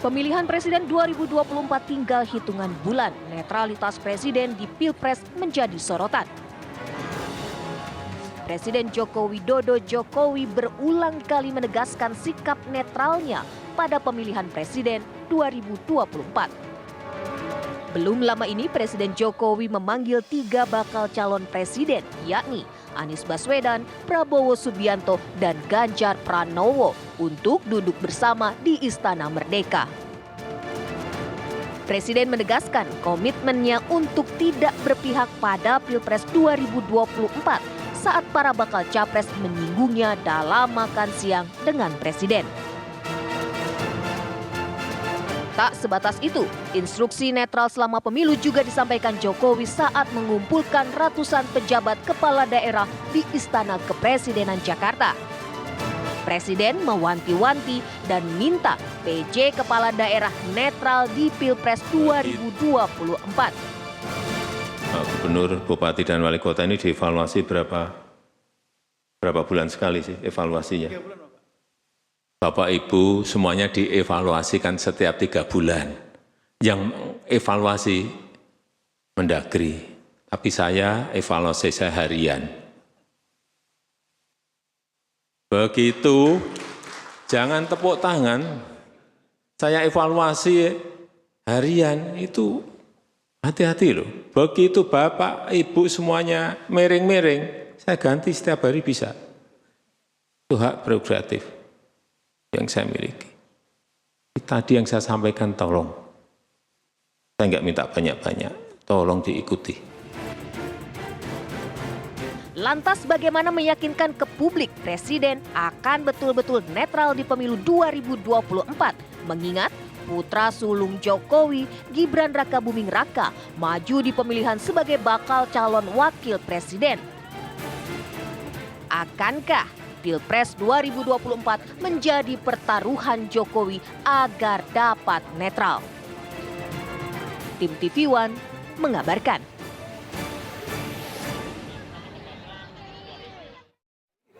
Pemilihan Presiden 2024 tinggal hitungan bulan. Netralitas Presiden di Pilpres menjadi sorotan. Presiden Joko Widodo berulang kali menegaskan sikap netralnya pada pemilihan Presiden 2024. Belum lama ini Presiden Jokowi memanggil 3 bakal calon presiden, yakni Anies Baswedan, Prabowo Subianto, dan Ganjar Pranowo untuk duduk bersama di Istana Merdeka. Presiden menegaskan komitmennya untuk tidak berpihak pada Pilpres 2024 saat para bakal capres menyinggungnya dalam makan siang dengan Presiden. Tak sebatas itu, instruksi netral selama pemilu juga disampaikan Jokowi saat mengumpulkan ratusan pejabat kepala daerah di Istana Kepresidenan Jakarta. Presiden mewanti-wanti dan minta PJ kepala daerah netral di Pilpres 2024. Gubernur, bupati, dan wali kota ini dievaluasi berapa bulan sekali sih evaluasinya? Bapak Ibu semuanya dievaluasikan setiap 3 bulan. Yang evaluasi Mendagri, tapi saya evaluasi saya harian. Begitu, jangan tepuk tangan, saya evaluasi harian itu hati-hati loh. Begitu Bapak Ibu semuanya miring-miring, saya ganti setiap hari bisa. Itu hak prerogatif yang saya miliki. Tadi yang saya sampaikan tolong. Saya nggak minta banyak-banyak, tolong diikuti. Lantas bagaimana meyakinkan ke publik Presiden akan betul-betul netral di pemilu 2024? Mengingat putra sulung Jokowi, Gibran Rakabuming Raka, maju di pemilihan sebagai bakal calon wakil presiden. Akankah Pilpres 2024 menjadi pertaruhan Jokowi agar dapat netral? Tim TV One mengabarkan.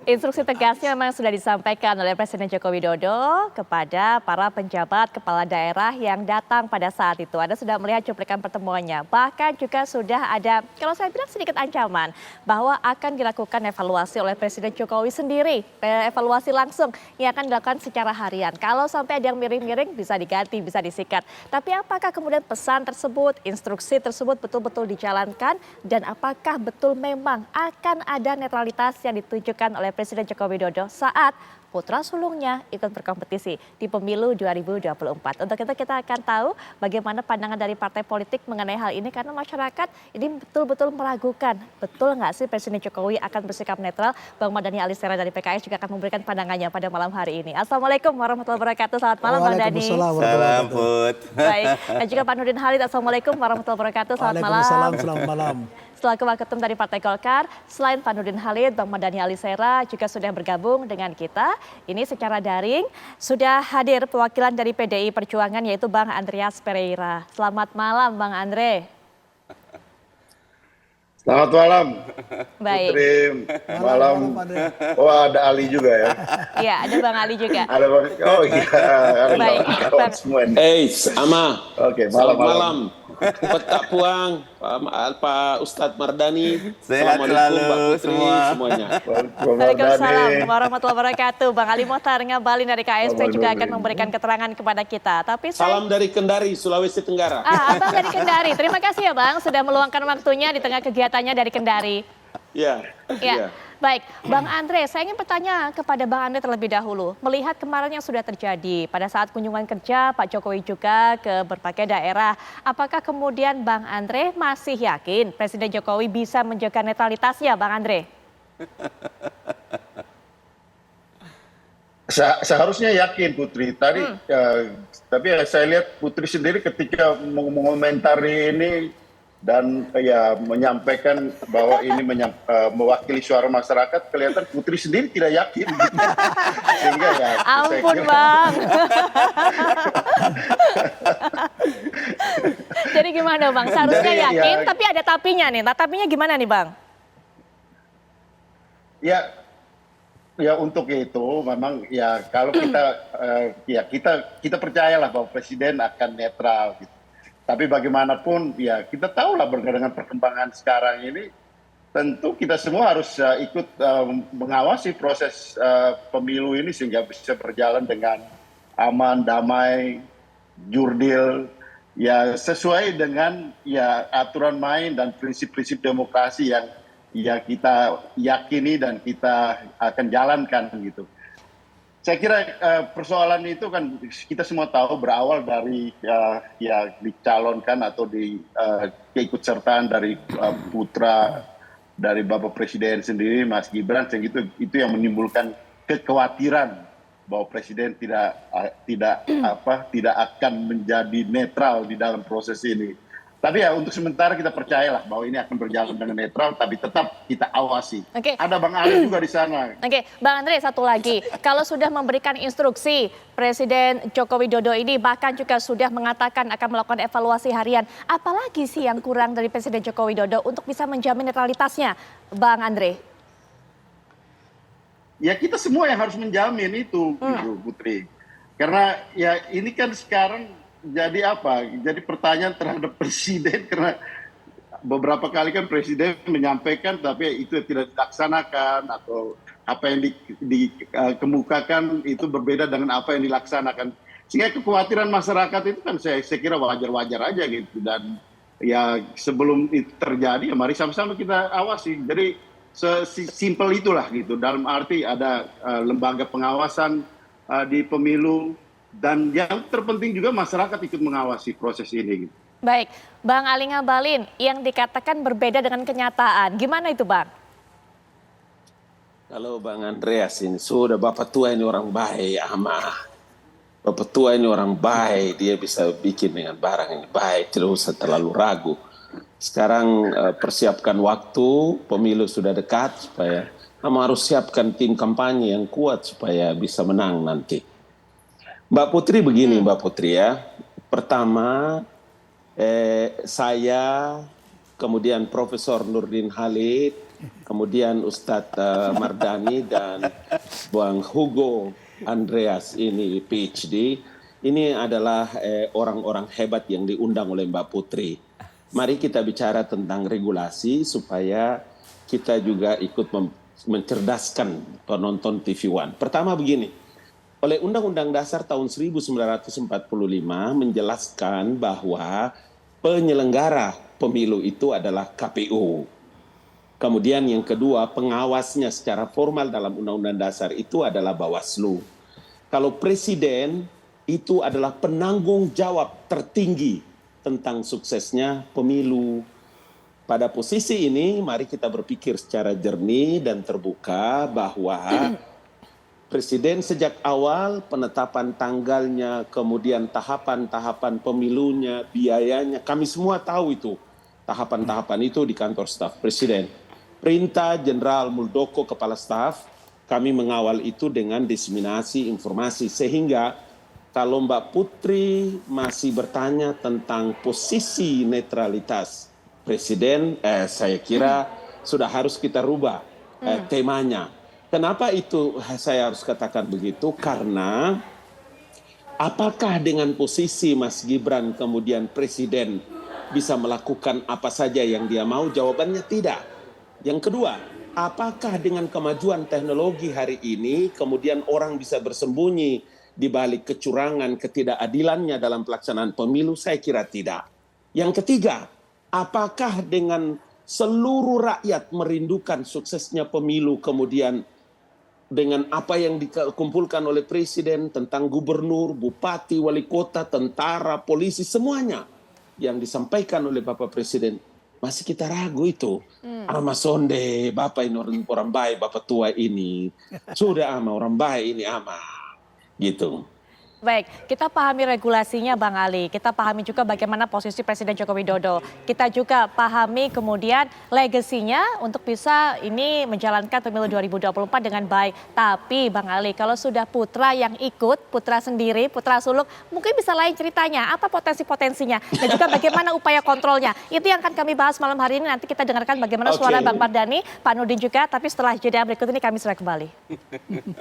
Instruksi tegasnya memang sudah disampaikan oleh Presiden Joko Widodo kepada para penjabat kepala daerah yang datang pada saat itu. Anda sudah melihat cuplikan pertemuannya. Bahkan juga sudah ada, kalau saya bilang sedikit ancaman, bahwa akan dilakukan evaluasi oleh Presiden Jokowi sendiri. Evaluasi langsung yang akan dilakukan secara harian. Kalau sampai ada yang miring-miring bisa diganti, bisa disikat. Tapi apakah kemudian pesan tersebut, instruksi tersebut betul-betul dijalankan? Dan apakah betul memang akan ada netralitas yang ditunjukkan oleh Presiden Joko Widodo saat putra sulungnya ikut berkompetisi di pemilu 2024. Untuk itu kita akan tahu bagaimana pandangan dari partai politik mengenai hal ini karena masyarakat ini betul-betul meragukan. Betul nggak sih Presiden Jokowi akan bersikap netral? Bang Mardhani Alisera dari PKS juga akan memberikan pandangannya pada malam hari ini. Assalamualaikum warahmatullahi wabarakatuh. Selamat malam Bang Dhani. Salam Put. Baik. Dan juga Pak Nurdin Halid. Assalamualaikum warahmatullahi wabarakatuh. Selamat malam. Selamat malam. Selaku Waketum dari Partai Golkar, selain Pak Nurdin Halid, Bang Mardhani Alisera juga sudah bergabung dengan kita. Ini secara daring, sudah hadir perwakilan dari PDI Perjuangan yaitu Bang Andreas Pereira. Selamat malam Bang Andre. Selamat malam. Baik. Putri, malam. Oh ada Ali juga ya. Iya ada Bang Ali juga. Ada Bang, oh iya. Baik. Kawan semua ini. Ama. Oke, malam. Petak Puang, Pak Ustadz Mardhani. Sehat selalu semuanya. Waalaikumsalam warahmatullahi wabarakatuh. Bang Ali Mohtar Ngabalin dari KSP juga akan memberikan keterangan kepada kita. Tapi salam dari Kendari, Sulawesi Tenggara. Abang dari Kendari. Terima kasih ya Bang sudah meluangkan waktunya di tengah kegiatannya dari Kendari. Ya. Baik, Bang Andre, saya ingin bertanya kepada Bang Andre terlebih dahulu. Melihat kemarin yang sudah terjadi pada saat kunjungan kerja Pak Jokowi juga ke berbagai daerah. Apakah kemudian Bang Andre masih yakin Presiden Jokowi bisa menjaga netralitasnya, Bang Andre? Seharusnya yakin Putri. Tapi saya lihat Putri sendiri ketika mengomentari ini dan ya menyampaikan bahwa ini mewakili suara masyarakat, kelihatan Putri sendiri tidak yakin. Sehingga ya, ampun Bang. Jadi gimana Bang? Seharusnya yakin, tapi ada tapinya nih. Tapinya gimana nih Bang? Ya, ya untuk itu memang ya kalau kita ya kita percayalah bahwa presiden akan netral gitu. Tapi bagaimanapun ya kita tahu lah dengan perkembangan sekarang ini tentu kita semua harus ikut mengawasi proses pemilu ini sehingga bisa berjalan dengan aman, damai, jurdil, ya sesuai dengan ya aturan main dan prinsip-prinsip demokrasi yang ya kita yakini dan kita akan jalankan gitu. Saya kira persoalan itu kan kita semua tahu berawal dari ya dicalonkan atau keikutsertaan dari putra dari Bapak Presiden sendiri, Mas Gibran, sehingga itu yang menimbulkan kekhawatiran bahwa Presiden tidak akan menjadi netral di dalam proses ini. Tapi ya untuk sementara kita percayalah bahwa ini akan berjalan dengan netral, tapi tetap kita awasi. Oke. Ada Bang Ali juga di sana. Oke, Bang Andre, satu lagi. Kalau sudah memberikan instruksi, Presiden Joko Widodo ini bahkan juga sudah mengatakan akan melakukan evaluasi harian. Apalagi sih yang kurang dari Presiden Joko Widodo untuk bisa menjamin netralitasnya, Bang Andre? Ya kita semua yang harus menjamin itu, gitu, Putri. Karena ya ini kan sekarang jadi apa? Jadi pertanyaan terhadap presiden karena beberapa kali kan presiden menyampaikan tapi itu tidak dilaksanakan atau apa yang dikemukakan itu berbeda dengan apa yang dilaksanakan. Sehingga kekhawatiran masyarakat itu kan saya kira wajar-wajar aja gitu dan ya sebelum itu terjadi ya mari sama-sama kita awasi. Jadi sesimpel itulah gitu. Dalam arti ada lembaga pengawasan di pemilu. Dan yang terpenting juga masyarakat ikut mengawasi proses ini. Baik, Bang Ali Ngabalin, yang dikatakan berbeda dengan kenyataan. Gimana itu, Bang? Kalau Bang Andreas ini sudah Bapak tua ini orang baik, Bapak tua ini orang baik, dia bisa bikin dengan barang ini baik, tidak usah terlalu ragu. Sekarang persiapkan waktu, pemilu sudah dekat, supaya harus siapkan tim kampanye yang kuat supaya bisa menang nanti. Mbak Putri begini, Mbak Putri ya. Pertama, saya, kemudian Profesor Nurdin Halid, kemudian Ustadz Mardani dan Bang Hugo Andreas ini PhD. Ini adalah orang-orang hebat yang diundang oleh Mbak Putri. Mari kita bicara tentang regulasi supaya kita juga ikut mencerdaskan penonton TV One. Pertama begini. Oleh Undang-Undang Dasar tahun 1945 menjelaskan bahwa penyelenggara pemilu itu adalah KPU. Kemudian yang kedua, pengawasnya secara formal dalam Undang-Undang Dasar itu adalah Bawaslu. Kalau presiden itu adalah penanggung jawab tertinggi tentang suksesnya pemilu. Pada posisi ini, mari kita berpikir secara jernih dan terbuka bahwa Presiden sejak awal penetapan tanggalnya, kemudian tahapan-tahapan pemilunya, biayanya, kami semua tahu itu. Tahapan-tahapan itu di kantor staf Presiden. Perintah Jenderal Muldoko Kepala Staf, kami mengawal itu dengan diseminasi informasi. Sehingga kalau Mbak Putri masih bertanya tentang posisi netralitas Presiden, saya kira sudah harus kita rubah temanya. Kenapa itu saya harus katakan begitu? Karena apakah dengan posisi Mas Gibran kemudian Presiden bisa melakukan apa saja yang dia mau? Jawabannya tidak. Yang kedua, apakah dengan kemajuan teknologi hari ini kemudian orang bisa bersembunyi di balik kecurangan, ketidakadilannya dalam pelaksanaan pemilu? Saya kira tidak. Yang ketiga, apakah dengan seluruh rakyat merindukan suksesnya pemilu kemudian dengan apa yang dikumpulkan oleh Presiden tentang gubernur, bupati, wali kota, tentara, polisi, semuanya yang disampaikan oleh Bapak Presiden, masih kita ragu itu. Ama sonde, Bapak ini orang baik, Bapak tua ini. Sudah ama orang baik ini ama. Gitu. Baik, kita pahami regulasinya Bang Ali, kita pahami juga bagaimana posisi Presiden Joko Widodo. Kita juga pahami kemudian legasinya untuk bisa ini menjalankan pemilu 2024 dengan baik. Tapi Bang Ali, kalau sudah putra yang ikut, putra sendiri, putra sulung, mungkin bisa lain ceritanya. Apa potensi-potensinya dan juga bagaimana upaya kontrolnya. Itu yang akan kami bahas malam hari ini. Nanti kita dengarkan bagaimana suara Bang Mardhani, Pak Nurdin juga. Tapi setelah jeda berikut ini kami segera kembali.